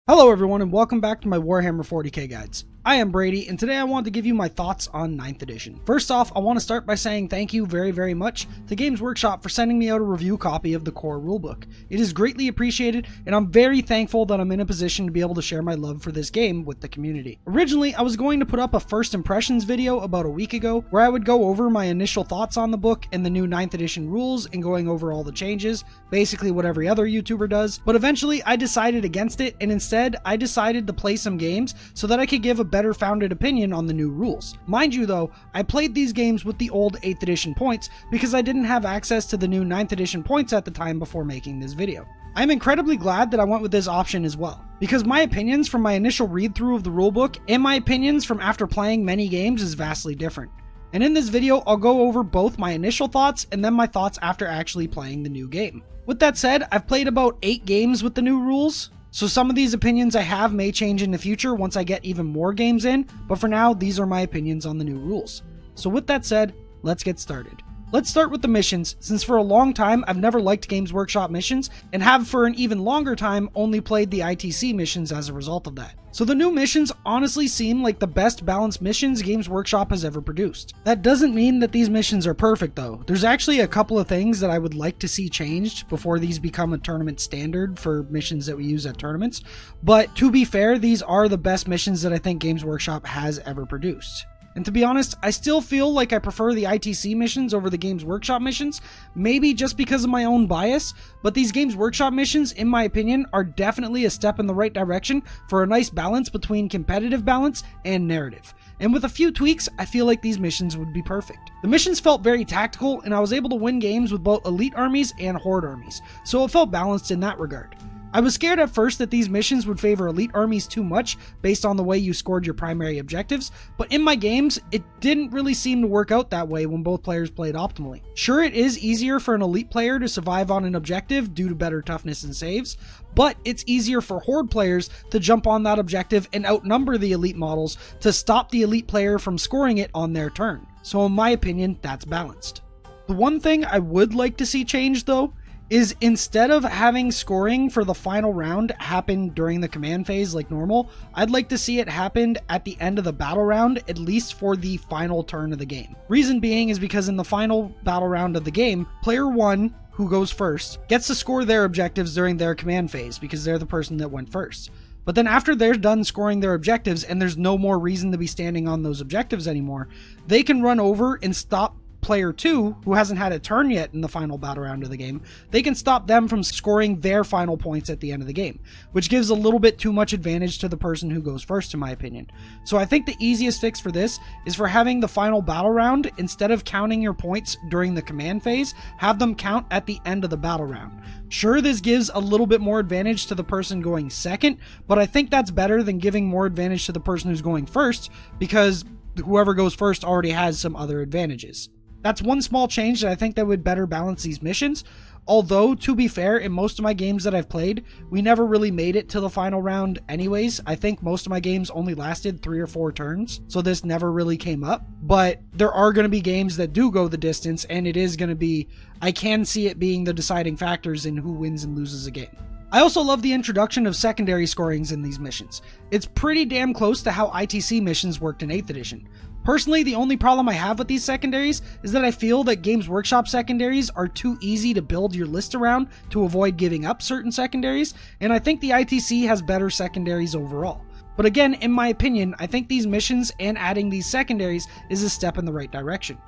Hello everyone and welcome back to my Warhammer 40k guides. I am Brady and today I want to give you my thoughts on 9th edition. First off, I want to start by saying thank you very much to Games Workshop for sending me out a review copy of the core rulebook. It is greatly appreciated and I'm very thankful that I'm in a position to be able to share my love for this game with the community. Originally, I was going to put up a first impressions video about a week ago where I would go over my initial thoughts on the book and the new 9th edition rules and going over all the changes, basically what every other YouTuber does, but eventually I decided against it and instead I decided to play some games so that I could give a better founded opinion on the new rules. Mind you though, I played these games with the old 8th edition points because I didn't have access to the new 9th edition points at the time before making this video. I'm incredibly glad that I went with this option as well, because my opinions from my initial read through of the rulebook and my opinions from after playing many games is vastly different. And in this video, I'll go over both my initial thoughts and then my thoughts after actually playing the new game. With that said, I've played about 8 games with the new rules, so some of these opinions I have may change in the future once I get even more games in, but for now, these are my opinions on the new rules. So with that said, let's get started. Let's start with the missions, since for a long time I've never liked Games Workshop missions, and have for an even longer time only played the ITC missions as a result of that. So the new missions honestly seem like the best balanced missions Games Workshop has ever produced. That doesn't mean that these missions are perfect though. There's actually a couple of things that I would like to see changed before these become a tournament standard for missions that we use at tournaments, but to be fair, these are the best missions that I think Games Workshop has ever produced. And to be honest, I still feel like I prefer the ITC missions over the Games Workshop missions, maybe just because of my own bias, but these Games Workshop missions, in my opinion, are definitely a step in the right direction for a nice balance between competitive balance and narrative. And with a few tweaks, I feel like these missions would be perfect. The missions felt very tactical, and I was able to win games with both elite armies and horde armies, so it felt balanced in that regard. I was scared at first that these missions would favor elite armies too much based on the way you scored your primary objectives, but in my games, it didn't really seem to work out that way when both players played optimally. Sure, it is easier for an elite player to survive on an objective due to better toughness and saves, but it's easier for horde players to jump on that objective and outnumber the elite models to stop the elite player from scoring it on their turn. So in my opinion, that's balanced. The one thing I would like to see changed though, is instead of having scoring for the final round happen during the command phase like normal, I'd like to see it happen at the end of the battle round, at least for the final turn of the game. Reason being is because in the final battle round of the game, player 1, who goes first, gets to score their objectives during their command phase because they're the person that went first. But then after they're done scoring their objectives and there's no more reason to be standing on those objectives anymore, they can run over and stop player 2, who hasn't had a turn yet in the final battle round of the game. They can stop them from scoring their final points at the end of the game, which gives a little bit too much advantage to the person who goes first, in my opinion. So I think the easiest fix for this is for having the final battle round, instead of counting your points during the command phase, have them count at the end of the battle round. Sure, this gives a little bit more advantage to the person going second, but I think that's better than giving more advantage to the person who's going first, because whoever goes first already has some other advantages. That's one small change that I think that would better balance these missions, although to be fair, in most of my games that I've played, we never really made it to the final round anyways. I think most of my games only lasted 3 or 4 turns, so this never really came up, but there are going to be games that do go the distance, and it is going to be, I can see it being the deciding factors in who wins and loses a game. I also love the introduction of secondary scorings in these missions. It's pretty damn close to how ITC missions worked in 8th edition. Personally, the only problem I have with these secondaries is that I feel that Games Workshop secondaries are too easy to build your list around to avoid giving up certain secondaries, and I think the ITC has better secondaries overall. But again, in my opinion, I think these missions and adding these secondaries is a step in the right direction.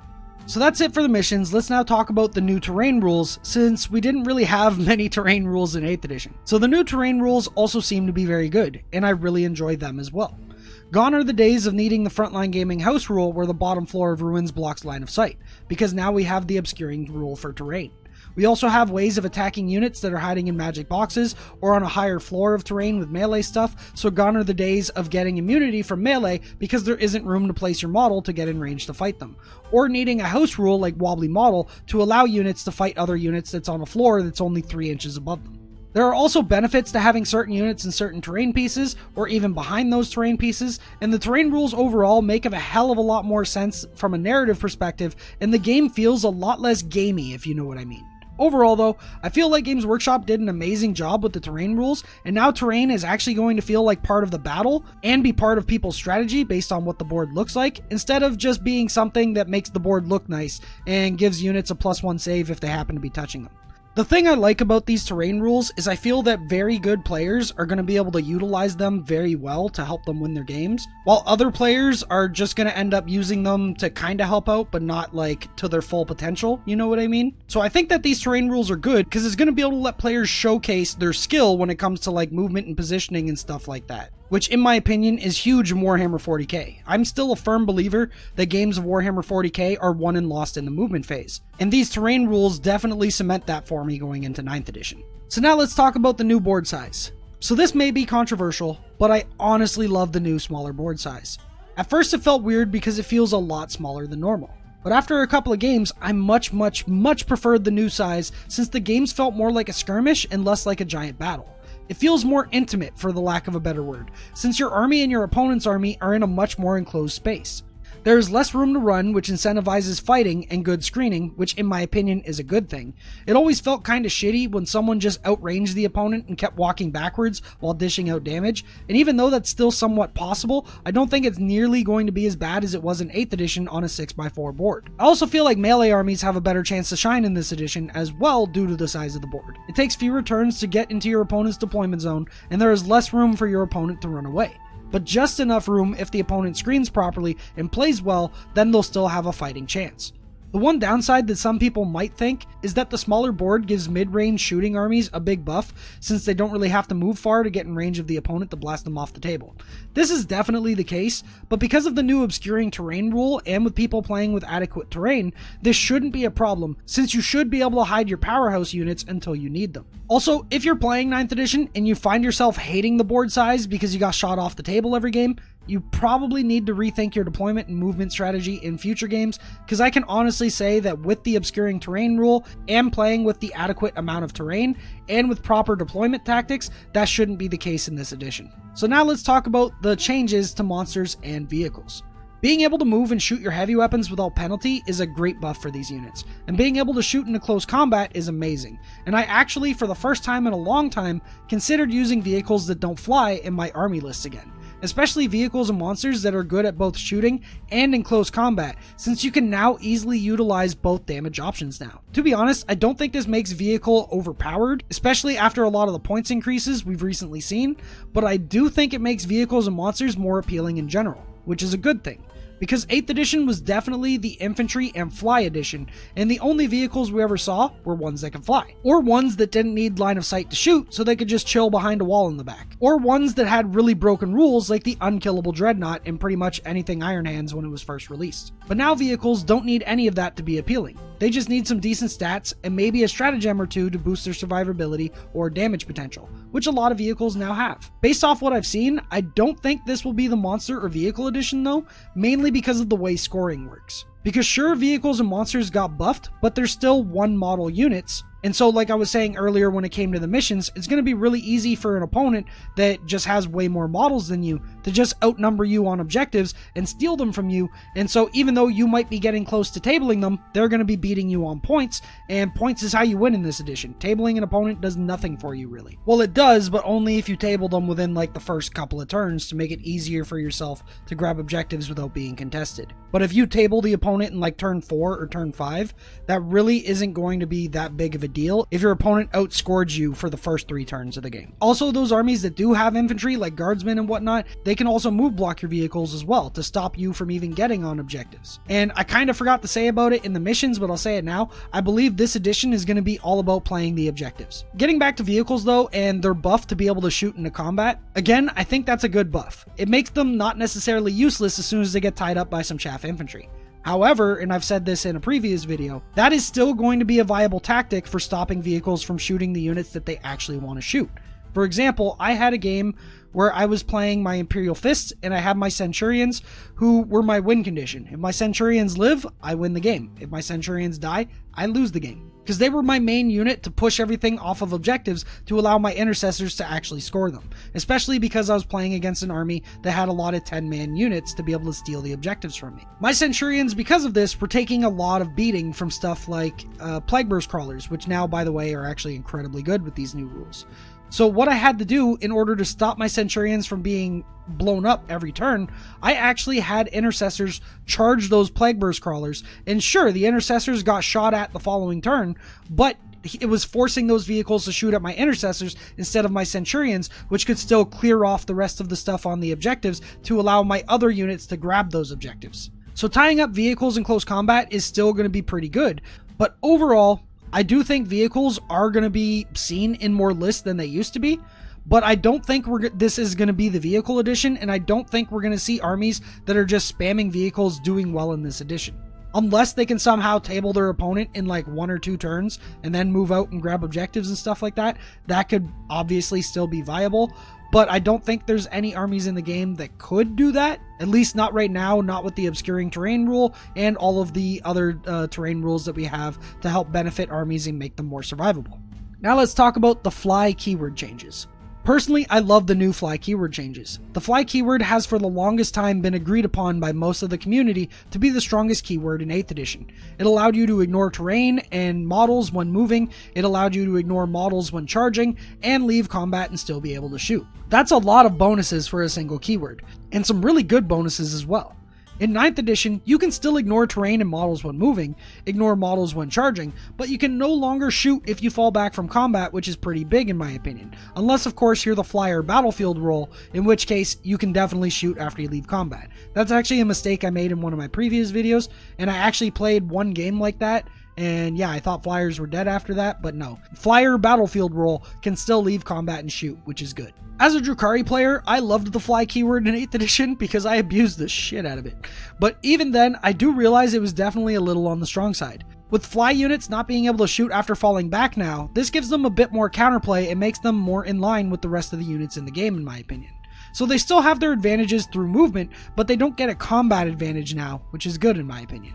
So that's it for the missions. Let's now talk about the new terrain rules, since we didn't really have many terrain rules in 8th edition. So the new terrain rules also seem to be very good, and I really enjoy them as well. Gone are the days of needing the frontline gaming house rule where the bottom floor of ruins blocks line of sight, because now we have the obscuring rule for terrain. We also have ways of attacking units that are hiding in magic boxes or on a higher floor of terrain with melee stuff, so gone are the days of getting immunity from melee because there isn't room to place your model to get in range to fight them, or needing a house rule like wobbly model to allow units to fight other units that's on a floor that's only 3 inches above them. There are also benefits to having certain units in certain terrain pieces, or even behind those terrain pieces, and the terrain rules overall make a hell of a lot more sense from a narrative perspective, and the game feels a lot less gamey, if you know what I mean. Overall though, I feel like Games Workshop did an amazing job with the terrain rules, and now terrain is actually going to feel like part of the battle and be part of people's strategy based on what the board looks like, instead of just being something that makes the board look nice and gives units a +1 save if they happen to be touching them. The thing I like about these terrain rules is I feel that very good players are going to be able to utilize them very well to help them win their games, while other players are just going to end up using them to kind of help out, but not like to their full potential, you know what I mean? So I think that these terrain rules are good because it's going to be able to let players showcase their skill when it comes to like movement and positioning and stuff like that, which in my opinion is huge in Warhammer 40k. I'm still a firm believer that games of Warhammer 40k are won and lost in the movement phase, and these terrain rules definitely cement that for me going into 9th edition. So now let's talk about the new board size. So this may be controversial, but I honestly love the new smaller board size. At first it felt weird because it feels a lot smaller than normal, but after a couple of games, I much preferred the new size since the games felt more like a skirmish and less like a giant battle. It feels more intimate, for the lack of a better word, since your army and your opponent's army are in a much more enclosed space. There is less room to run, which incentivizes fighting and good screening, which in my opinion is a good thing. It always felt kinda shitty when someone just outranged the opponent and kept walking backwards while dishing out damage, and even though that's still somewhat possible, I don't think it's nearly going to be as bad as it was in 8th edition on a 6x4 board. I also feel like melee armies have a better chance to shine in this edition as well due to the size of the board. It takes fewer turns to get into your opponent's deployment zone, and there is less room for your opponent to run away, but just enough room if the opponent screens properly and plays well, then they'll still have a fighting chance. The one downside that some people might think is that the smaller board gives mid-range shooting armies a big buff since they don't really have to move far to get in range of the opponent to blast them off the table. This is definitely the case, but because of the new obscuring terrain rule and with people playing with adequate terrain, this shouldn't be a problem since you should be able to hide your powerhouse units until you need them. Also, if you're playing 9th edition and you find yourself hating the board size because you got shot off the table every game, you probably need to rethink your deployment and movement strategy in future games, because I can honestly say that with the obscuring terrain rule and playing with the adequate amount of terrain and with proper deployment tactics, that shouldn't be the case in this edition. So now let's talk about the changes to monsters and vehicles. Being able to move and shoot your heavy weapons without penalty is a great buff for these units, and being able to shoot into close combat is amazing, and I actually, for the first time in a long time, considered using vehicles that don't fly in my army lists again, especially vehicles and monsters that are good at both shooting and in close combat, since you can now easily utilize both damage options now. To be honest, I don't think this makes vehicle overpowered, especially after a lot of the points increases we've recently seen, but I do think it makes vehicles and monsters more appealing in general, which is a good thing, because 8th edition was definitely the infantry and fly edition, and the only vehicles we ever saw were ones that could fly, or ones that didn't need line of sight to shoot so they could just chill behind a wall in the back, or ones that had really broken rules like the unkillable dreadnought in pretty much anything Iron Hands when it was first released. But now vehicles don't need any of that to be appealing. They just need some decent stats and maybe a stratagem or two to boost their survivability or damage potential, which a lot of vehicles now have. Based off what I've seen, I don't think this will be the monster or vehicle edition though, mainly because of the way scoring works. Because sure, vehicles and monsters got buffed, but they're still one model units, and so like I was saying earlier when it came to the missions, it's going to be really easy for an opponent that just has way more models than you to just outnumber you on objectives and steal them from you, and so even though you might be getting close to tabling them, they're going to be beating you on points, and points is how you win in this edition. Tabling an opponent does nothing for you really. Well, it does, but only if you table them within like the first couple of turns to make it easier for yourself to grab objectives without being contested. But if you table the opponent in like turn 4 or turn 5, that really isn't going to be that big of a deal if your opponent outscored you for the first 3 turns of the game. Also, those armies that do have infantry like guardsmen and whatnot, they can also move block your vehicles as well to stop you from even getting on objectives. And I kind of forgot to say about it in the missions, but I'll say it now. I believe this edition is going to be all about playing the objectives. Getting back to vehicles though, and their buff to be able to shoot into combat, again, I think that's a good buff. It makes them not necessarily useless as soon as they get tied up by some chaff infantry. However, and I've said this in a previous video, that is still going to be a viable tactic for stopping vehicles from shooting the units that they actually want to shoot. For example, I had a game where I was playing my Imperial Fists and I had my Centurions who were my win condition. If my Centurions live, I win the game. If my Centurions die, I lose the game. Because they were my main unit to push everything off of objectives to allow my intercessors to actually score them. Especially because I was playing against an army that had a lot of 10-man units to be able to steal the objectives from me. My Centurions, because of this, were taking a lot of beating from stuff like Plague Burst Crawlers, which now, by the way, are actually incredibly good with these new rules. So what I had to do in order to stop my Centurions from being blown up every turn, I actually had intercessors charge those Plague Burst Crawlers, and sure, the intercessors got shot at the following turn, but it was forcing those vehicles to shoot at my intercessors instead of my Centurions, which could still clear off the rest of the stuff on the objectives to allow my other units to grab those objectives. So tying up vehicles in close combat is still going to be pretty good, but overall, I do think vehicles are going to be seen in more lists than they used to be, but I don't think this is going to be the vehicle edition, and I don't think we're going to see armies that are just spamming vehicles doing well in this edition. Unless they can somehow table their opponent in like 1 or 2 turns and then move out and grab objectives and stuff like that, that could obviously still be viable. But I don't think there's any armies in the game that could do that, at least not right now, not with the obscuring terrain rule and all of the other terrain rules that we have to help benefit armies and make them more survivable. Now let's talk about the fly keyword changes. Personally, I love the new fly keyword changes. The fly keyword has for the longest time been agreed upon by most of the community to be the strongest keyword in 8th edition. It allowed you to ignore terrain and models when moving, it allowed you to ignore models when charging, and leave combat and still be able to shoot. That's a lot of bonuses for a single keyword, and some really good bonuses as well. In 9th edition, you can still ignore terrain and models when moving, ignore models when charging, but you can no longer shoot if you fall back from combat, which is pretty big in my opinion. Unless of course you're the flyer battlefield role, in which case you can definitely shoot after you leave combat. That's actually a mistake I made in one of my previous videos, and I actually played one game like that, and yeah, I thought flyers were dead after that, but no. Flyer battlefield role can still leave combat and shoot, which is good. As a Drukhari player, I loved the fly keyword in 8th edition because I abused the shit out of it. But even then, I do realize it was definitely a little on the strong side. With fly units not being able to shoot after falling back now, this gives them a bit more counterplay and makes them more in line with the rest of the units in the game in my opinion. So they still have their advantages through movement, but they don't get a combat advantage now, which is good in my opinion.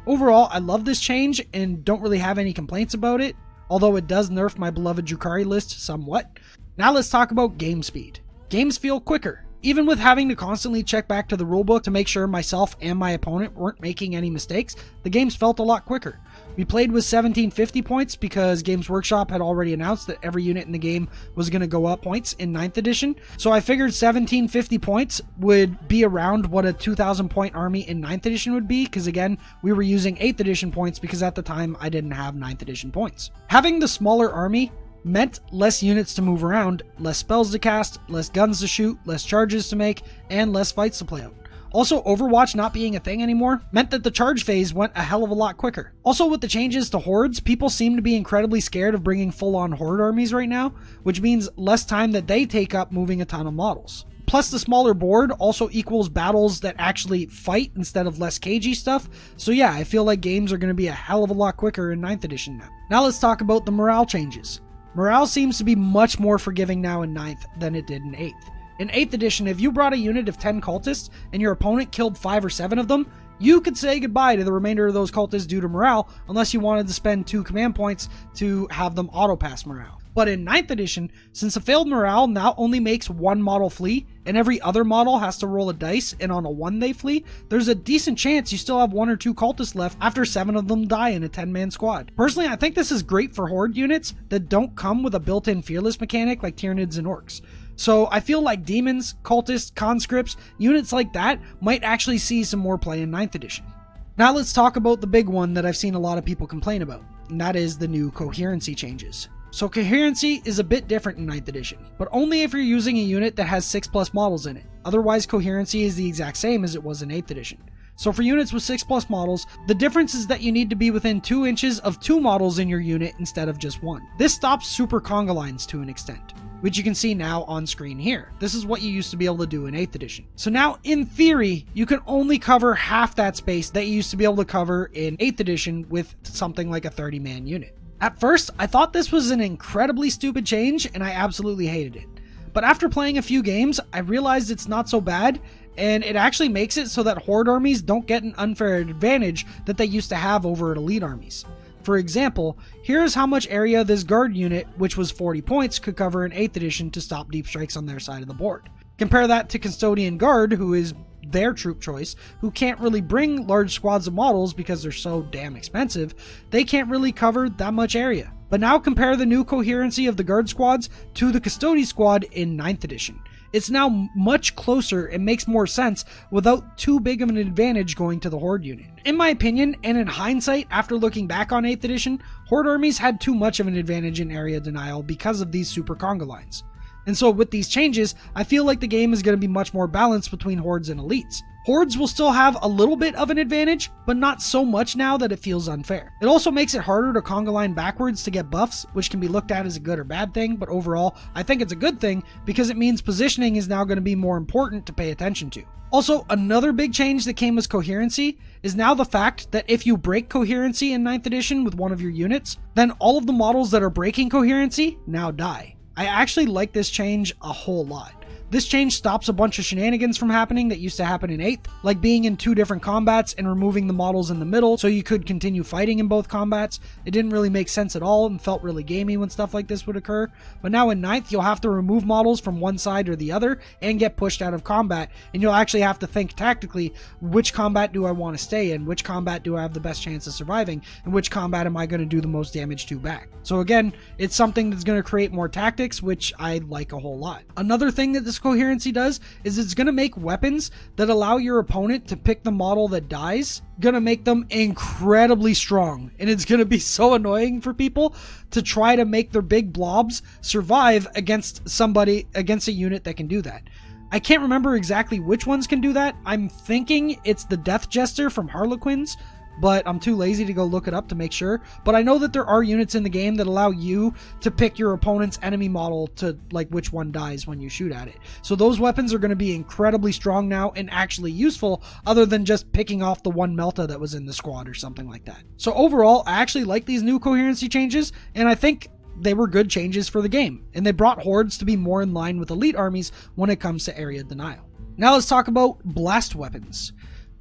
Overall, I love this change and don't really have any complaints about it, although it does nerf my beloved Drukhari list somewhat. Now let's talk about game speed. Games feel quicker. Even with having to constantly check back to the rulebook to make sure myself and my opponent weren't making any mistakes, the games felt a lot quicker. We played with 1750 points because Games Workshop had already announced that every unit in the game was going to go up points in 9th edition, so I figured 1750 points would be around what a 2000 point army in 9th edition would be, because again, we were using 8th edition points because at the time I didn't have 9th edition points. Having the smaller army meant less units to move around, less spells to cast, less guns to shoot, less charges to make, and less fights to play out. Also, Overwatch not being a thing anymore meant that the charge phase went a hell of a lot quicker. Also, with the changes to hordes, people seem to be incredibly scared of bringing full-on horde armies right now, which means less time that they take up moving a ton of models. Plus, the smaller board also equals battles that actually fight instead of less cagey stuff, so yeah, I feel like games are going to be a hell of a lot quicker in 9th edition now. Now let's talk about the morale changes. Morale seems to be much more forgiving now in 9th than it did in 8th. In 8th edition, if you brought a unit of 10 cultists and your opponent killed 5 or 7 of them, you could say goodbye to the remainder of those cultists due to morale unless you wanted to spend 2 command points to have them auto-pass morale. But in 9th edition, since a failed morale now only makes 1 model flee, and every other model has to roll a dice, and on a 1 they flee, there's a decent chance you still have 1 or 2 cultists left after 7 of them die in a 10-man squad. Personally, I think this is great for horde units that don't come with a built-in fearless mechanic like Tyranids and Orcs. So I feel like demons, cultists, conscripts, units like that might actually see some more play in 9th edition. Now let's talk about the big one that I've seen a lot of people complain about, and that is the new coherency changes. So coherency is a bit different in 9th edition, but only if you're using a unit that has 6+ models in it. Otherwise, coherency is the exact same as it was in 8th edition. So for units with 6+ models, the difference is that you need to be within 2 inches of 2 models in your unit instead of just 1. This stops super conga lines to an extent, which you can see now on screen here. This is what you used to be able to do in 8th edition. So now, in theory, you can only cover half that space that you used to be able to cover in 8th edition with something like a 30-man unit. At first, I thought this was an incredibly stupid change and I absolutely hated it. But after playing a few games, I realized it's not so bad, and it actually makes it so that Horde armies don't get an unfair advantage that they used to have over elite armies. For example, here's how much area this guard unit, which was 40 points, could cover in 8th edition to stop deep strikes on their side of the board. Compare that to Custodian Guard, who is their troop choice, who can't really bring large squads of models because they're so damn expensive. They can't really cover that much area. But now compare the new coherency of the guard squads to the custody squad in 9th edition. It's now much closer and makes more sense without too big of an advantage going to the Horde unit. In my opinion, and in hindsight, after looking back on 8th edition, Horde armies had too much of an advantage in area denial because of these super conga lines. And so with these changes, I feel like the game is going to be much more balanced between Hordes and Elites. Hordes will still have a little bit of an advantage, but not so much now that it feels unfair. It also makes it harder to conga line backwards to get buffs, which can be looked at as a good or bad thing, but overall, I think it's a good thing because it means positioning is now going to be more important to pay attention to. Also, another big change that came as coherency is now the fact that if you break coherency in 9th edition with one of your units, then all of the models that are breaking coherency now die. I actually like this change a whole lot. This change stops a bunch of shenanigans from happening that used to happen in 8th, like being in 2 different combats and removing the models in the middle so you could continue fighting in both combats. It didn't really make sense at all and felt really gamey when stuff like this would occur. But now in 9th, you'll have to remove models from one side or the other and get pushed out of combat, and you'll actually have to think tactically, which combat do I want to stay in, which combat do I have the best chance of surviving, and which combat am I going to do the most damage to back. So again, it's something that's going to create more tactics, which I like a whole lot. Another thing that this coherency does is it's going to make weapons that allow your opponent to pick the model that dies, going to make them incredibly strong, and it's going to be so annoying for people to try to make their big blobs survive against a unit that can do that. I can't remember exactly which ones can do that. I'm thinking it's the Death Jester from Harlequins, but I'm too lazy to go look it up to make sure. But I know that there are units in the game that allow you to pick your opponent's enemy model to, like, which one dies when you shoot at it. So those weapons are going to be incredibly strong now and actually useful, other than just picking off the one Melta that was in the squad or something like that. So overall, I actually like these new coherency changes, and I think they were good changes for the game, and they brought Hordes to be more in line with elite armies when it comes to area denial. Now let's talk about blast weapons.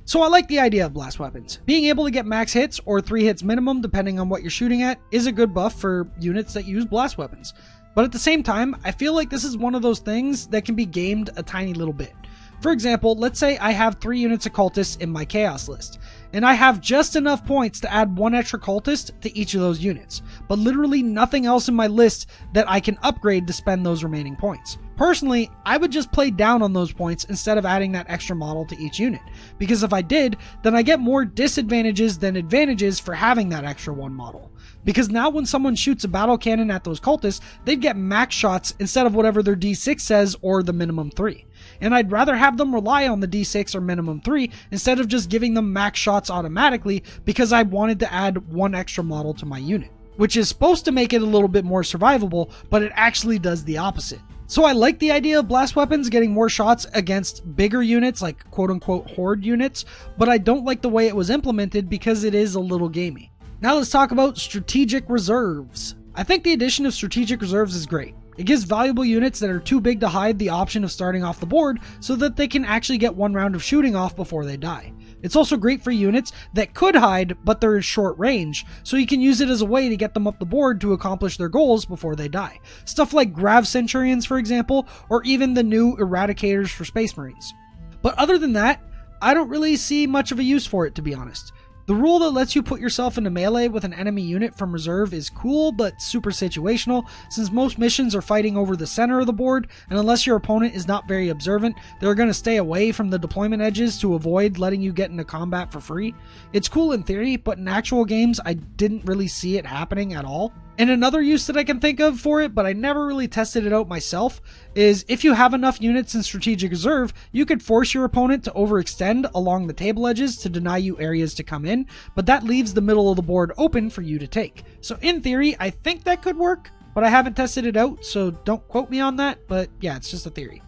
So I like the idea of blast weapons. Being able to get max hits or 3 hits minimum depending on what you're shooting at is a good buff for units that use blast weapons. But at the same time, I feel like this is one of those things that can be gamed a tiny little bit. For example, let's say I have 3 units of cultists in my chaos list, and I have just enough points to add 1 extra cultist to each of those units, but literally nothing else in my list that I can upgrade to spend those remaining points. Personally, I would just play down on those points instead of adding that extra model to each unit, because if I did, then I get more disadvantages than advantages for having that extra 1 model. Because now when someone shoots a battle cannon at those cultists, they'd get max shots instead of whatever their D6 says or the minimum 3. And I'd rather have them rely on the D6 or minimum 3 instead of just giving them max shots automatically because I wanted to add 1 extra model to my unit, which is supposed to make it a little bit more survivable, but it actually does the opposite. So I like the idea of blast weapons getting more shots against bigger units like quote-unquote horde units, but I don't like the way it was implemented because it is a little gamey. Now let's talk about strategic reserves. I think the addition of strategic reserves is great. It gives valuable units that are too big to hide the option of starting off the board so that they can actually get 1 round of shooting off before they die. It's also great for units that could hide, but they're in short range, so you can use it as a way to get them up the board to accomplish their goals before they die. Stuff like Grav Centurions, for example, or even the new Eradicators for Space Marines. But other than that, I don't really see much of a use for it, to be honest. The rule that lets you put yourself into melee with an enemy unit from reserve is cool, but super situational, since most missions are fighting over the center of the board, and unless your opponent is not very observant, they're going to stay away from the deployment edges to avoid letting you get into combat for free. It's cool in theory, but in actual games, I didn't really see it happening at all. And another use that I can think of for it, but I never really tested it out myself, is if you have enough units in strategic reserve, you could force your opponent to overextend along the table edges to deny you areas to come in, but that leaves the middle of the board open for you to take. So in theory, I think that could work, but I haven't tested it out, so don't quote me on that, but yeah, it's just a theory.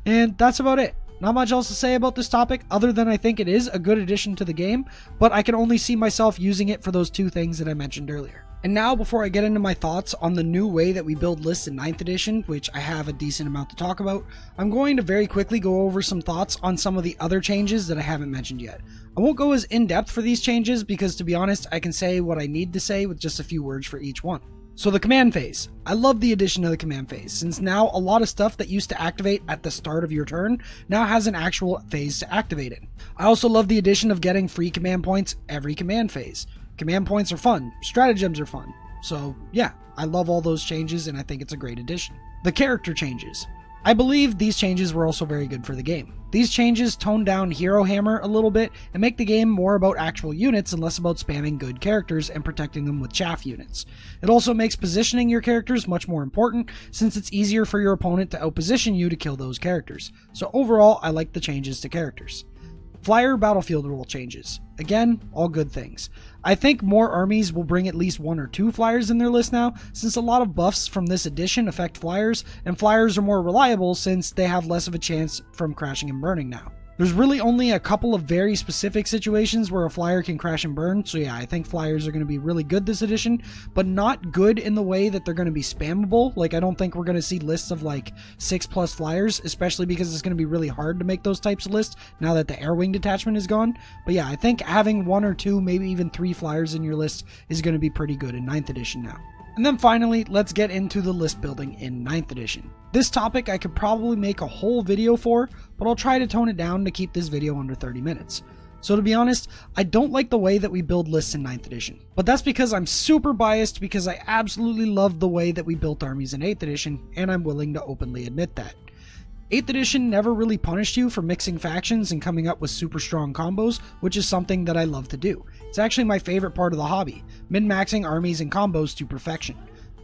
And that's about it. Not much else to say about this topic other than I think it is a good addition to the game, but I can only see myself using it for those 2 things that I mentioned earlier. And now, before I get into my thoughts on the new way that we build lists in 9th edition, which I have a decent amount to talk about, I'm going to very quickly go over some thoughts on some of the other changes that I haven't mentioned yet. I won't go as in-depth for these changes because, to be honest, I can say what I need to say with just a few words for each one. So the command phase. I love the addition of the command phase, since now a lot of stuff that used to activate at the start of your turn now has an actual phase to activate it. I also love the addition of getting free command points every command phase. Command points are fun, stratagems are fun. So yeah, I love all those changes and I think it's a great addition. The character changes. I believe these changes were also very good for the game. These changes tone down Hero Hammer a little bit and make the game more about actual units and less about spamming good characters and protecting them with chaff units. It also makes positioning your characters much more important, since it's easier for your opponent to outposition you to kill those characters. So overall, I like the changes to characters. Flyer battlefield rule changes. Again, all good things. I think more armies will bring at least 1 or 2 flyers in their list now, since a lot of buffs from this edition affect flyers, and flyers are more reliable since they have less of a chance from crashing and burning now. There's really only a couple of very specific situations where a flyer can crash and burn, so yeah, I think flyers are going to be really good this edition, but not good in the way that they're going to be spammable. Like, I don't think we're going to see lists of like 6+ flyers, especially because it's going to be really hard to make those types of lists now that the air wing detachment is gone. But yeah, I think having 1 or 2, maybe even 3 flyers in your list is going to be pretty good in 9th edition now. And then finally, let's get into the list building in 9th edition. This topic I could probably make a whole video for, but I'll try to tone it down to keep this video under 30 minutes. So to be honest, I don't like the way that we build lists in 9th edition. But that's because I'm super biased, because I absolutely love the way that we built armies in 8th edition, and I'm willing to openly admit that. 8th edition never really punished you for mixing factions and coming up with super strong combos, which is something that I love to do. It's actually my favorite part of the hobby, min-maxing armies and combos to perfection.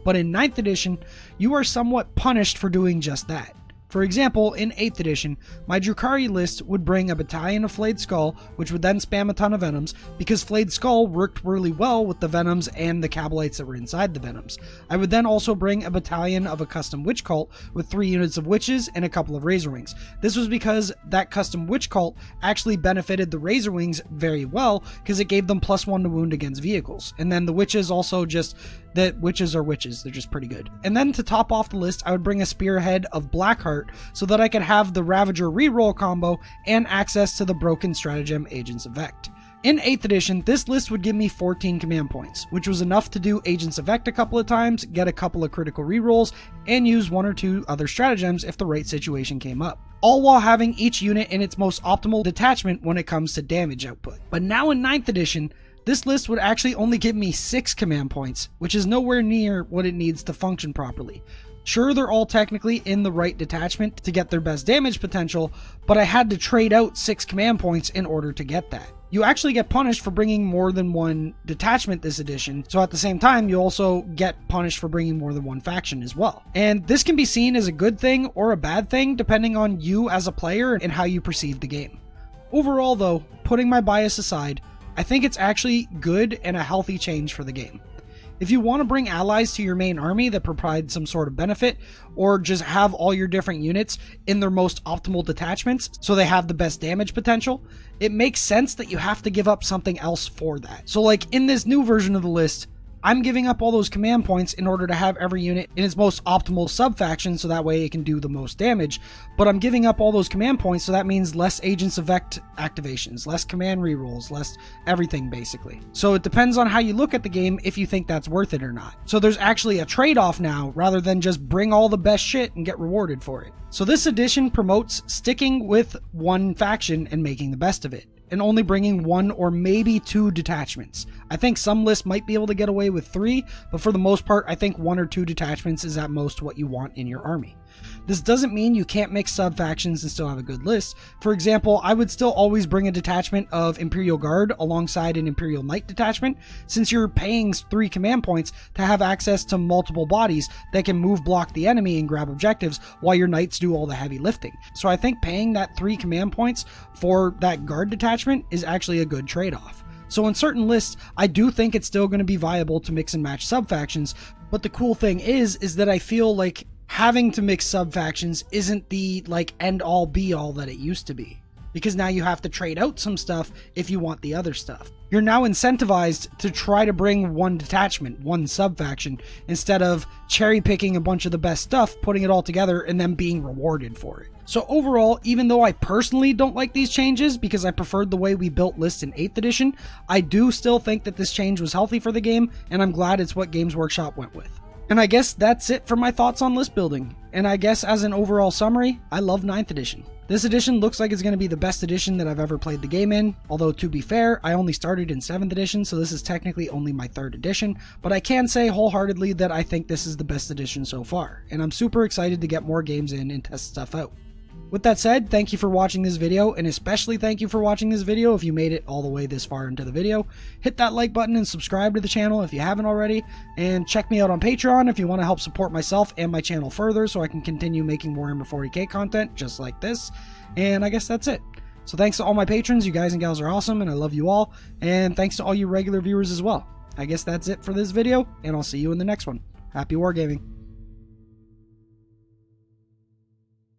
But in 9th edition, you are somewhat punished for doing just that. For example, in 8th edition, my Drukhari list would bring a battalion of Flayed Skull, which would then spam a ton of Venoms, because Flayed Skull worked really well with the Venoms and the Cabalites that were inside the Venoms. I would then also bring a battalion of a custom Witch Cult with 3 units of Witches and a couple of Razor Wings. This was because that custom Witch Cult actually benefited the Razor Wings very well, because it gave them +1 to wound against vehicles. And then the Witches also just... that witches are witches, they're just pretty good. And then to top off the list, I would bring a Spearhead of Blackheart so that I could have the Ravager reroll combo and access to the broken stratagem Agents of Vect. In 8th edition, this list would give me 14 command points, which was enough to do Agents of Vect a couple of times, get a couple of critical rerolls, and use 1 or 2 other stratagems if the right situation came up. All while having each unit in its most optimal detachment when it comes to damage output. But now in 9th edition, this list would actually only give me 6 command points, which is nowhere near what it needs to function properly. Sure, they're all technically in the right detachment to get their best damage potential, but I had to trade out 6 command points in order to get that. You actually get punished for bringing more than 1 detachment this edition, so at the same time, you also get punished for bringing more than 1 faction as well. And this can be seen as a good thing or a bad thing, depending on you as a player and how you perceive the game. Overall though, putting my bias aside, I think it's actually good and a healthy change for the game. If you want to bring allies to your main army that provide some sort of benefit, or just have all your different units in their most optimal detachments so they have the best damage potential, it makes sense that you have to give up something else for that. So like in this new version of the list, I'm giving up all those command points in order to have every unit in its most optimal sub-faction so that way it can do the most damage, but I'm giving up all those command points so that means less Agents of Vect activations, less command rerolls, less everything basically. So it depends on how you look at the game if you think that's worth it or not. So there's actually a trade-off now rather than just bring all the best shit and get rewarded for it. So this edition promotes sticking with one faction and making the best of it, and only bringing 1 or maybe 2 detachments. I think some lists might be able to get away with 3, but for the most part, I think 1 or 2 detachments is at most what you want in your army. This doesn't mean you can't mix sub-factions and still have a good list. For example, I would still always bring a detachment of Imperial Guard alongside an Imperial Knight detachment, since you're paying 3 command points to have access to multiple bodies that can move block the enemy and grab objectives while your Knights do all the heavy lifting. So I think paying that 3 command points for that Guard detachment is actually a good trade-off. So in certain lists, I do think it's still going to be viable to mix and match sub-factions, but the cool thing is that I feel like having to mix sub-factions isn't the end-all be-all that it used to be, because now you have to trade out some stuff if you want the other stuff. You're now incentivized to try to bring one detachment, one sub-faction, instead of cherry picking a bunch of the best stuff, putting it all together, and then being rewarded for it. So overall, even though I personally don't like these changes because I preferred the way we built lists in 8th edition, I do still think that this change was healthy for the game, and I'm glad it's what Games Workshop went with. And I guess that's it for my thoughts on list building. And I guess as an overall summary, I love 9th edition. This edition looks like it's going to be the best edition that I've ever played the game in, although to be fair, I only started in 7th edition, so this is technically only my 3rd edition, but I can say wholeheartedly that I think this is the best edition so far, and I'm super excited to get more games in and test stuff out. With that said, thank you for watching this video, and especially thank you for watching this video if you made it all the way this far into the video. Hit that like button and subscribe to the channel if you haven't already, and check me out on Patreon if you want to help support myself and my channel further so I can continue making Warhammer 40k content just like this. And I guess that's it. So thanks to all my patrons, you guys and gals are awesome, and I love you all, and thanks to all you regular viewers as well. I guess that's it for this video, and I'll see you in the next one. Happy wargaming.